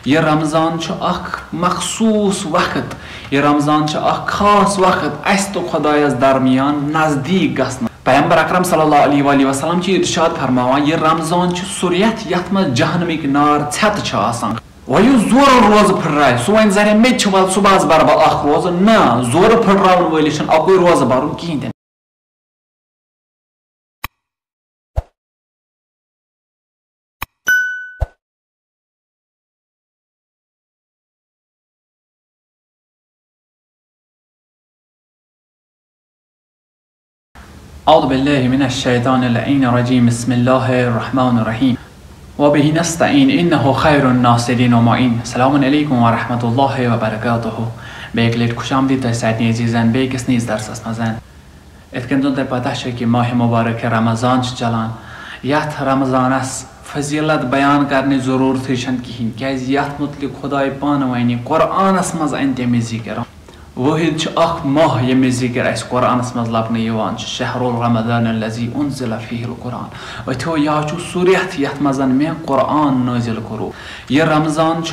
ये रमजान मखसूस वक्त, ये रमजान खास वक्त अस तो खुदायस दरमियान नजदीक गसन। पैगंबर अकरम सल्लल्लाहु अलैहि वसल्लम ची इरशाद फरमावान ये रमजान सु रेत यथ मज जहन्नमिक नार छत आसान। वह जोर रोज फुर्राय सह वन जरे मे सुबह बर बह अख रोज ना जोर फुर्रावन वलिस अकुई रोज बरुन कहीं। औज़ु बिल्लाहि मिनश शैतानिर रजीम बिस्मिल्लाहिर्रहमानिर्रहीम व बिही नस्तईन इन्नहु खैरुन नासिरीन व मुईन। अस्सलामु अलैकुम व रहमतुल्लाहि व बरकातुहु। बेक लेट खुशामदीद तह साथी अजीजन बेकिस नीज दरसस मजन। इत कन तुम पता कि माह मुबारक रमजान चलान। यथ रमजानस फजीलत बयान करने जरूरत कहीं क्या यथ मुतलिक खुदाय पान वन कुरानस मज अन तमि जिक्र। वहिद माह ये जिक्र अस कुरानस मज लबन शहरुल रमज़ान अल्लज़ी उन्ज़िल फ़ीहिल कुरान। अथो यह सह रेत यथ मज मे कुरान नाजिल करो। यह रमजान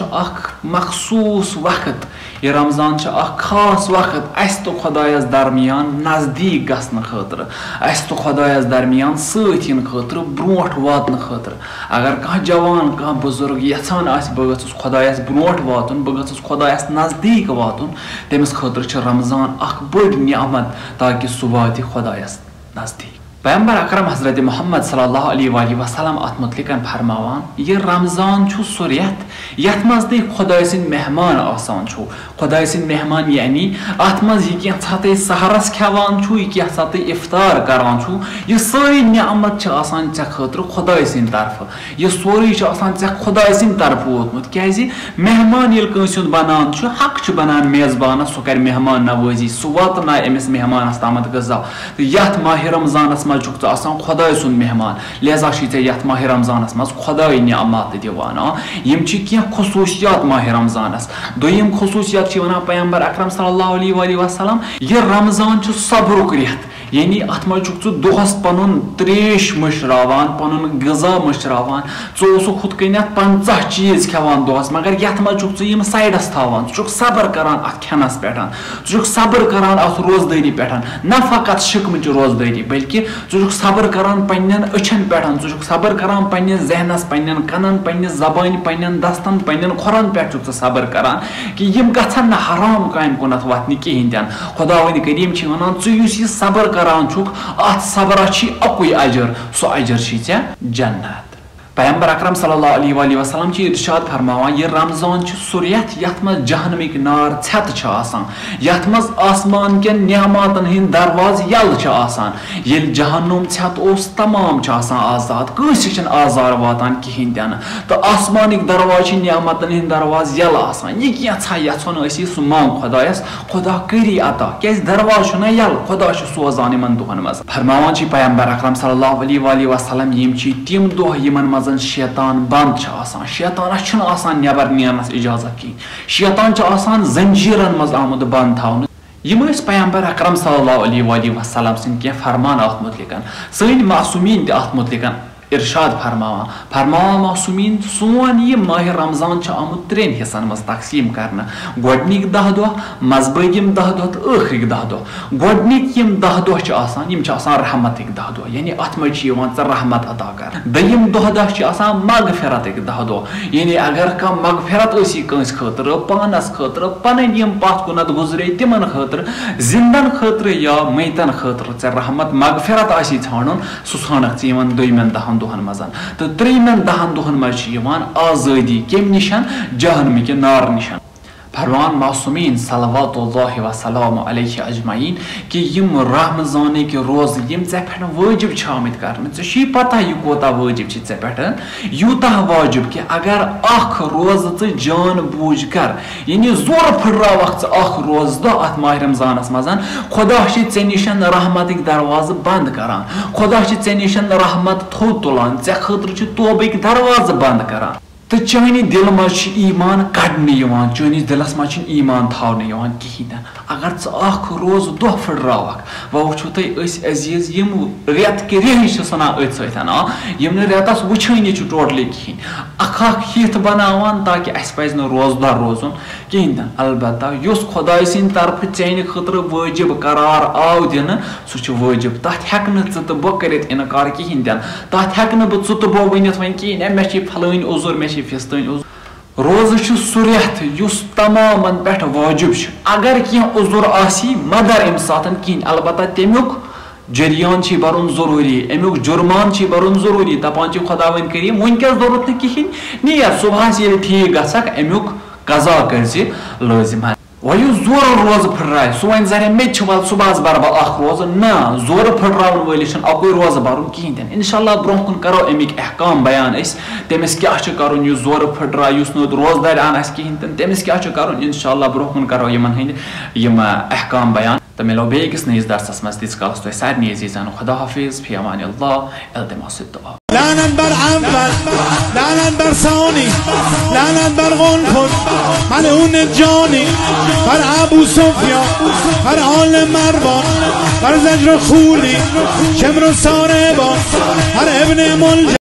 मखसूस वक्त, यह रमजान खास वक्त अस तो खुदायस दरमियान नजदीक गसन खतर, अस तो खुदायस दरमियान सतन खतर ब्रोट वातन खतर। अगर कह जवान कह बुजुर्ग यछान बह गस खुदायस ब्रोट वातुन, बह गस खुदायस नजदीक वातुन, तमिस खतर रमजान बड़ नियामत ताकि सह वात खुदायस नजदीक। पैगंबर अकरम हजरत मोहम्मद सल्लल्लाहु अलैहि वसल्लम अत मुतलिक फरमावान ये रमजान सह रेत यथ मज तुम खुदाय सिंद मेहमान आसान छो। खुदाय सिंद मेहमान यानी अत मज यह क्या सहरस खेवान छो, यह क्या इफ्तार करान छो, यह सारी नियामत आसान चे खतर खुदाय सिंद तरफ, यह सोरी आसान चे खुदाय सिंद तरफ वोतमुत। क्या मेहमान ये कंस बनान हक बनान मेजबानस सह कर मेहमान नवाजी, सह वातना अमिस मेहमानस तामत गजा। तो यथ माह रमजानस मज खुदाय सुन मेहमान, लिहाजा यथ माह रमजानस मज खुदाय नियामत दिवान। यम क्या खसूसियात माह रमजानस। दोयम खसूसियात वन पैगंबर अकरम सल्लल्लाहु अलैहि वसल्लम ये रमजान सब्रुक रेत, यानी अत मज दोहस पनुन त्रेश मशरावान, पनुन गजा मशरावान। हुत कन 50 चीज खेवान दोहस, मगर यथ मज यम साइडस थावान, सबर करान अत खेनस पे, सबर करान अत रोजदारी पे, न फकत शिकम रोजदारी बल्कि सबर करान पन्न अछन पे, सबर करान पन्न जहनस, पन्न कनन, पन्न जबान, पन्न दस्तन, पन्न खुरन पे सबर करान कि यम गन हराम काम कुनत वतन कहीं तन। खुदावंद करीम वन यह सबर करान अत सबरस अकुई अजर, सह अजर चे जन्नत। पैगंबर अकरम सल्लल्लाहु अलैहि वसल्लम ची इरशाद फरमावान ये रमजान सह रेत यथ मज जहन्नमिक नार छत आसान, यथ मज आसमान के नियामतन हिंद दरवाज यल आसान। ये जहन्नुम छत ओस तमाम आजाद, कंस आजार वातान कहीं तन। तो आसमानिक दरवाज नियामतन हिंद दरवाज यल आसान। यह क्या यन सह मांग खुदायस, खुदा करी अता क्या दरवाज यल, खुदा सोजान इन दोहन मज। फरमावान पैगंबर अकरम सल्लल्लाहु अलैहि वसल्लम यम तिम दोह यमन मज शैतान बंद आसान, शैतानस नबर नेरनस इजाजत कहीं, शैतान जंजीरन मज आमुद बंद थावन। यम पैगंबर अकरम सल्लल्लाहु अलैहि वसल्लम सिंद क्या फरमान अत मुतलिक, सन मासूमीन अत मुतलिक इरशाद फरमावा मासूमीन सोन यह माह रमजान आमुत 3 हिस्सन मज तकसीम करना। गोडनिक 10 दह, मजबगिम 10 दह तो आखिरिक 10 दह। गोडनिक यम 10 दह आसान रहमतिक 10 दह, यानी अत मज रहमत अता कर। दयिम 10 दह मगफिरतिक 10 दह, यानी अगर कह मगफिरत कंस खतर, पानस खतर, पन यम पथ कुनत गुजरे तिमन खतर, जिंदन खतर या मैतन खतर रहमत मगफिरत ान सह ानक दोयमन 10 दोहन मजन। तो 3 10 दोहन मज आजादी कम निशान जहन्नम के नार निशान। फरमान मासूमीन सल्लल्लाहु वसल्लम अलैहि अजमाइन कि यम रमजान के रोज यम ऐ पे वाजिब आमित कर पता यह कोता वाजिब ऐ पे, यूता वाजिब कि अगर अख रोज जान बूझ कर यानी जोर फुर्रावक रोज दह अत माह रमजानस मज, खुदा ऐ निशन रहमतिक दरवाज बंद करान, खुदा ऐ निशन रहमत थो तुलान, ऐ खतर तौबक दरवाज बंद करान। तो चानी दिल मज ईमान कड़ने चानिस दिलस मज ईमान थावने कहें अगर रोज दह फुटरावक वो वो तुम अजीज यम रेत के रेह सनान अथ सम रेतस वुचानी टोटली कहें हित बनावान ताकि अस पज रोजदार रोजन कहें अलबत्ता खुदा सद तरफ चैन खतर वाजिब करार आव दिन सह वाजिब तथ हेक तो बह कर इनकार कहें तथ हेक बह तो बह वन वो कहें मे फलान उजुर मे फिस्तन उजुर रोज सह रेत तमाम पे वाजिब अगर कह उजुर आसी मदर अम सात कहें अलबत्ता तमुक जरियान भरुन जरूरी अमुक जुर्मान भरुन जरूरी दपान खुदा वन करीम वनकस जरूरत न कहें नीर सुबह ये ठीक गक अमुक कजा कर लाजिम वह जोर रोज फुटराय सह वन जरिया मे सुबह बर बह रोज ना जोर फुटरावन वलिस अकुई रोज भरुन कहें इंशाल्लाह ब्रोह कुन करो अमिक अहकाम बयान तमिस क्या कर जोर फुटराय रोजदार आन कहें तमिस क्या कर इंशाल्लाह ब्रोह कुन करो यम अहकाम बयान तो मिलो बेकिस नईस दर्सस मज तीस कालस तो सारे अजीजान खुदा हाफिज फी अमान अल्लाह इल्तिमास दुआ لعنت بر اول لعنت بر ثانی لعنت بر غنفل ملعون جانی بر ابو سفیان بر آل مروان بر زجر خولی شمر و ساربان بر ابن ملجم